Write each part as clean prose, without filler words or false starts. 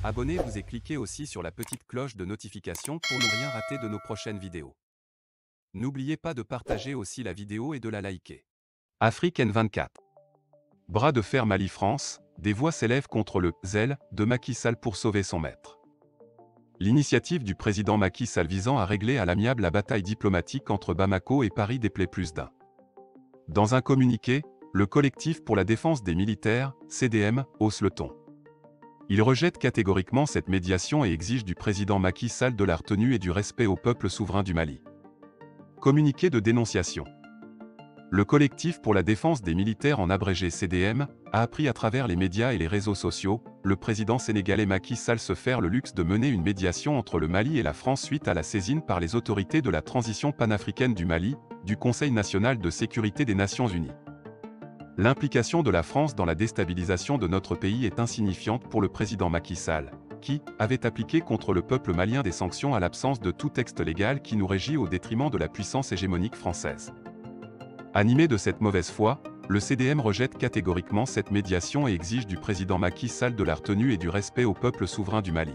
Abonnez-vous et cliquez aussi sur la petite cloche de notification pour ne rien rater de nos prochaines vidéos. N'oubliez pas de partager aussi la vidéo et de la liker. Afrique N24. Bras de fer Mali-France, des voix s'élèvent contre le « zèle » de Macky Sall pour sauver son maître. L'initiative du président Macky Sall visant à régler à l'amiable la bataille diplomatique entre Bamako et Paris déplaît plus d'un. Dans un communiqué, le collectif pour la défense des militaires, CDM, hausse le ton. Il rejette catégoriquement cette médiation et exige du président Macky Sall de la retenue et du respect au peuple souverain du Mali. Communiqué de dénonciation. Le collectif pour la défense des militaires en abrégé CDM a appris à travers les médias et les réseaux sociaux, le président sénégalais Macky Sall se faire le luxe de mener une médiation entre le Mali et la France suite à la saisine par les autorités de la transition panafricaine du Mali, du Conseil national de sécurité des Nations Unies. L'implication de la France dans la déstabilisation de notre pays est insignifiante pour le président Macky Sall, qui avait appliqué contre le peuple malien des sanctions à l'absence de tout texte légal qui nous régit au détriment de la puissance hégémonique française. Animé de cette mauvaise foi, le CDM rejette catégoriquement cette médiation et exige du président Macky Sall de la retenue et du respect au peuple souverain du Mali.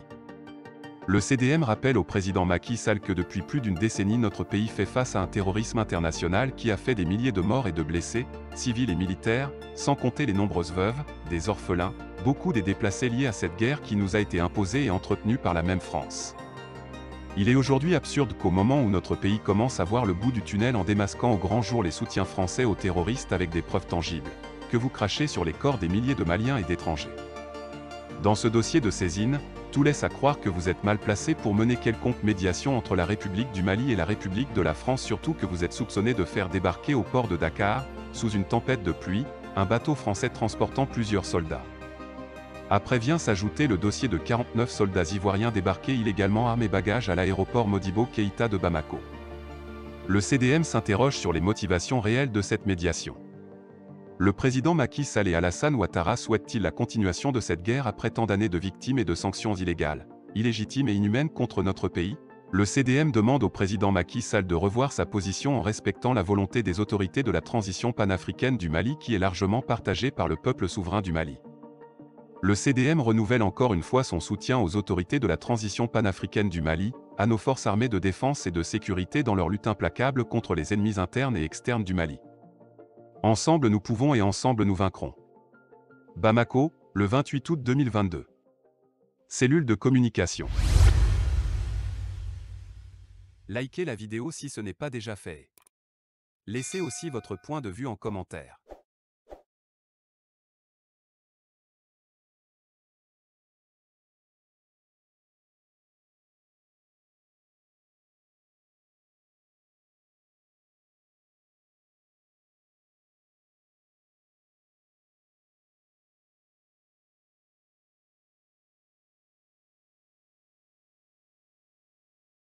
Le CDM rappelle au président Macky Sall que depuis plus d'une décennie notre pays fait face à un terrorisme international qui a fait des milliers de morts et de blessés, civils et militaires, sans compter les nombreuses veuves, des orphelins, beaucoup des déplacés liés à cette guerre qui nous a été imposée et entretenue par la même France. Il est aujourd'hui absurde qu'au moment où notre pays commence à voir le bout du tunnel en démasquant au grand jour les soutiens français aux terroristes avec des preuves tangibles, que vous crachez sur les corps des milliers de Maliens et d'étrangers. Dans ce dossier de saisine, tout laisse à croire que vous êtes mal placé pour mener quelconque médiation entre la République du Mali et la République de la France, surtout que vous êtes soupçonné de faire débarquer au port de Dakar, sous une tempête de pluie, un bateau français transportant plusieurs soldats. Après vient s'ajouter le dossier de 49 soldats ivoiriens débarqués illégalement armes et bagages à l'aéroport Modibo Keïta de Bamako. Le CDM s'interroge sur les motivations réelles de cette médiation. Le président Macky Sall et Alassane Ouattara souhaitent-ils la continuation de cette guerre après tant d'années de victimes et de sanctions illégales, illégitimes et inhumaines contre notre pays? Le CDM demande au président Macky Sall de revoir sa position en respectant la volonté des autorités de la transition panafricaine du Mali qui est largement partagée par le peuple souverain du Mali. Le CDM renouvelle encore une fois son soutien aux autorités de la transition panafricaine du Mali, à nos forces armées de défense et de sécurité dans leur lutte implacable contre les ennemis internes et externes du Mali. Ensemble nous pouvons et ensemble nous vaincrons. Bamako, le 28 août 2022. Cellule de communication. Likez la vidéo si ce n'est pas déjà fait. Laissez aussi votre point de vue en commentaire.